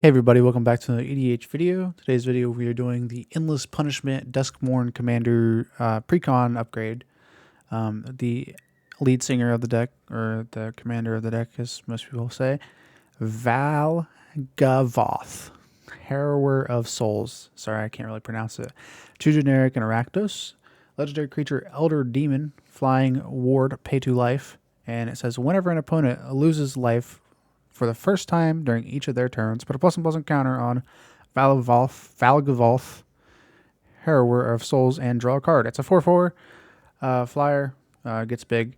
Hey everybody, welcome back to another EDH video. Today's video we are doing the Endless Punishment Duskmourn Commander Precon upgrade. The lead singer of the deck, or the commander of the deck as most people say, Valgavoth, Harrower of Souls. Sorry, I can't really pronounce it. 2 generic and Rakdos. Legendary creature Elder Demon, flying ward, pay 2 life. And it says whenever an opponent loses life for the first time during each of their turns, put a +1/+ counter on Valgavoth, Harrower of Souls, and draw a card. It's a 4/4 flyer. Gets big,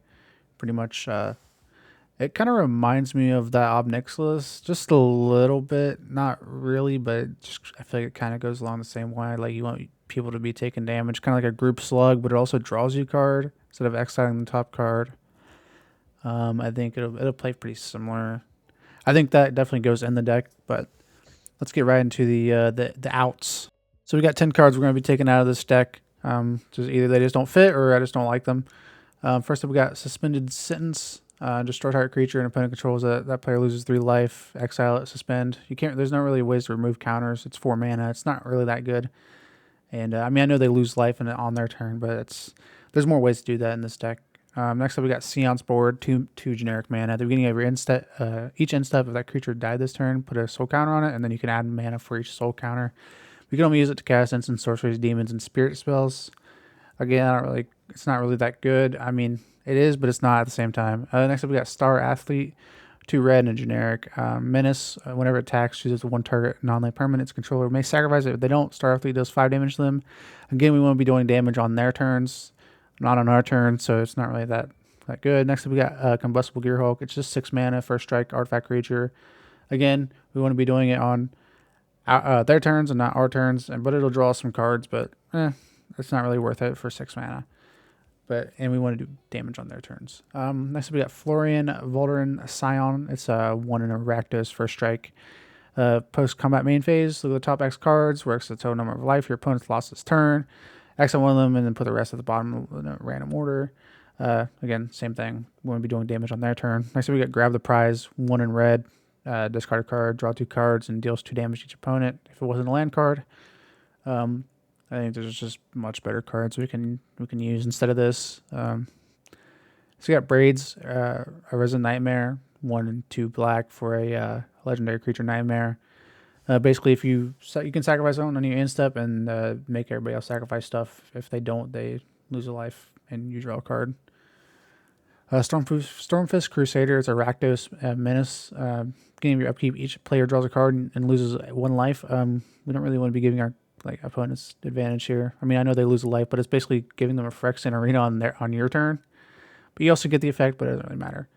pretty much. It kind of reminds me of that Obnixilis, just a little bit. Not really, but just I feel like it kind of goes along the same way. Like you want people to be taking damage, kind of like a group slug, but it also draws you a card instead of exiling the top card. I think it'll play pretty similar. I think that definitely goes in the deck, but let's get right into the outs. So we got 10 cards we're going to be taking out of this deck. Just either they just don't fit or I just don't like them. First up, we got Suspended Sentence. Destroy target creature and opponent controls that player loses 3 life. Exile it, suspend. You can't. There's not really ways to remove counters. It's 4 mana. It's not really that good. And I mean, I know they lose life on their turn, but there's more ways to do that in this deck. Next up, we got Seance Board, two generic mana. At the beginning of your each end step, if that creature died this turn, put a soul counter on it, and then you can add mana for each soul counter. We can only use it to cast instant sorceries, demons, and spirit spells. Again, it's not really that good. I mean, it is, but it's not at the same time. Next up, we got Star Athlete, 2 red and a generic. Menace, whenever it attacks, chooses 1 target non-land permanent. Its controller may sacrifice it. If they don't, Star Athlete does 5 damage to them. Again, we want to be doing damage on their turns, not on our turn, so it's not really that good. Next up, we got Combustible Gearhulk. It's just 6 mana, first strike, artifact creature. Again, we want to be doing it on their turns and not our turns, but it'll draw some cards, but it's not really worth it for 6 mana. And we want to do damage on their turns. Next up, we got Florian Volderin Scion. It's 1 in a Rakdos, first strike. Post-combat main phase, look at the top X cards, works the total number of life your opponent's lost his turn. X on one of them, and then put the rest at the bottom in a random order. Again, same thing. We want to be doing damage on their turn. Next up, we got Grab the Prize, 1 in red. Discard a card, draw 2 cards, and deals 2 damage to each opponent. If it wasn't a land card, I think there's just much better cards we can use instead of this. So we got Braids, Arisen Nightmare, 1 and 2 black for a legendary creature Nightmare. Basically, if you can sacrifice one on your end step and make everybody else sacrifice stuff. If they don't, they lose a life and you draw a card. Stormfist Crusader. It's a Rakdos Menace. Beginning of your upkeep, each player draws a card and loses 1 life. We don't really want to be giving our opponents advantage here. I mean, I know they lose a life, but it's basically giving them a Phyrexian Arena on your turn. But you also get the effect, but it doesn't really matter.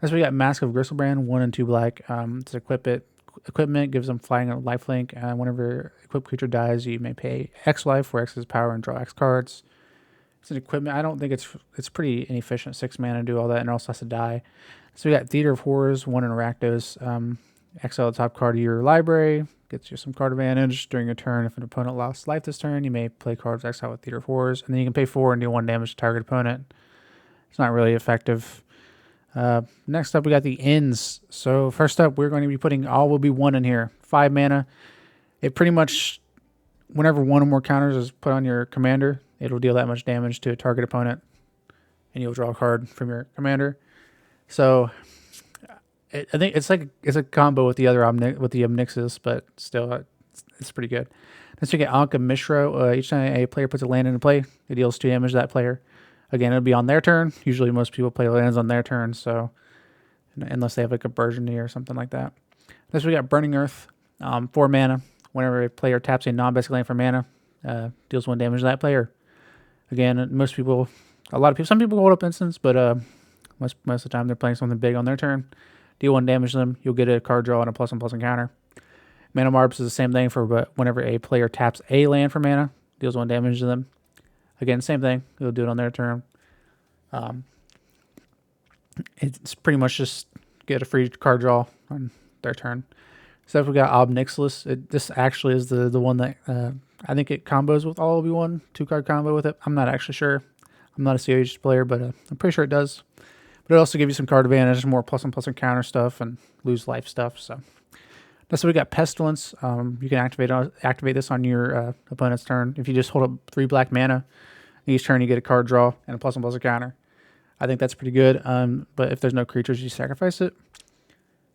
Next, we got Mask of Gristlebrand, 1 and 2 black. To equip it. Equipment gives them flying a lifelink. Whenever equipped creature dies, you may pay X life, where X is power, and draw X cards. It's an equipment. I don't think it's pretty inefficient. 6 mana to do all that, and it also has to die. So we got Theater of Horrors, 1 in Rakdos. Exile the top card of your library. Gets you some card advantage during your turn. If an opponent lost life this turn, you may play cards exile with Theater of Horrors, and then you can pay 4 and do 1 damage to target opponent. It's not really effective. Next up, we got the ends. So first up, we're going to be putting All Will Be 1 in here. 5 mana. It pretty much, whenever 1 or more counters is put on your commander, it'll deal that much damage to a target opponent, and you'll draw a card from your commander. So I think it's a combo with the other Omnixus, but still, it's pretty good. Next, we get Anka Mishra. Each time a player puts a land into play, it deals 2 damage to that player. Again, it'll be on their turn. Usually most people play lands on their turn, so unless they have like a Burgundy or something like that. Next, we got Burning Earth, 4 mana. Whenever a player taps a non-basic land for mana, deals 1 damage to that player. Again, some people hold up instants, but most of the time they're playing something big on their turn. Deal 1 damage to them, you'll get a card draw and a +1/+ counter. Mana Marbs is the same thing but whenever a player taps a land for mana, deals 1 damage to them. Again, same thing. You'll do it on their turn. It's pretty much just get a free card draw on their turn. So if we got Obnixilis, this actually is the one that I think it combos with All Will Be 1, 2-card combo with it. I'm not actually sure. I'm not a COH player, but I'm pretty sure it does. But it also gives you some card advantage, more +1/+ counter stuff, and lose life stuff. So So we got Pestilence. You can activate this on your opponent's turn. If you just hold up 3 black mana, each turn you get a card draw and a +1/+a counter. I think that's pretty good. But if there's no creatures, you sacrifice it.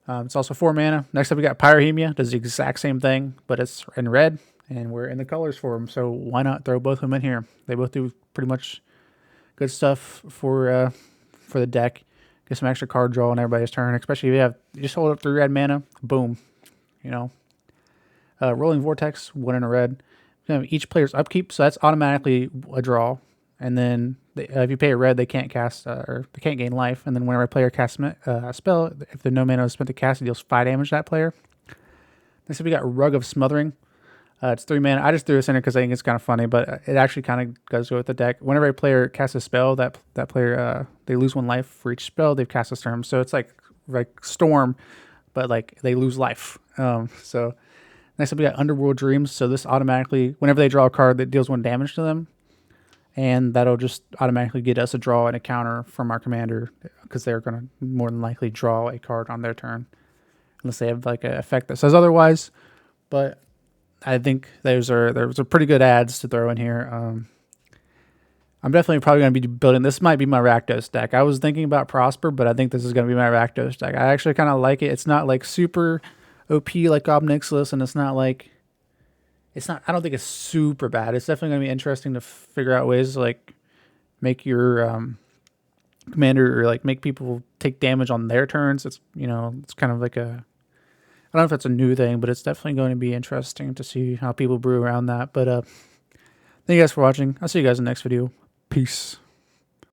It's also 4 mana. Next up, we got Pyrahemia. Does the exact same thing, but it's in red, and we're in the colors for them. So why not throw both of them in here? They both do pretty much good stuff for the deck. Get some extra card draw on everybody's turn, especially if you just hold up 3 red mana. Boom. You know, Rolling Vortex, 1 in a red. You know, each player's upkeep, so that's automatically a draw. And then if you pay a red, they can't cast or they can't gain life. And then whenever a player casts a spell, if the no mana is spent to cast, it deals 5 damage to that player. Next up, we got Rug of Smothering. It's 3 mana. I just threw this in here because I think it's kind of funny, but it actually kind of goes with the deck. Whenever a player casts a spell, that player they lose 1 life for each spell they've cast this turn. So it's like Storm, but like they lose life. So next up we got Underworld Dreams. So this automatically, whenever they draw a card, that deals 1 damage to them, and that'll just automatically get us a draw and a counter from our commander because they're going to more than likely draw a card on their turn, unless they have like an effect that says otherwise. But I think those are pretty good ads to throw in here. I'm definitely probably going to be building. This might be my Rakdos deck. I was thinking about Prosper, but I think this is going to be my Rakdos deck. I actually kind of like it. It's not like super OP like Ob Nixilis, and it's not. I don't think it's super bad. It's definitely going to be interesting to figure out ways to like make your commander or like make people take damage on their turns. It's it's kind of like a. I don't know if that's a new thing, but it's definitely going to be interesting to see how people brew around that. But thank you guys for watching. I'll see you guys in the next video. Peace.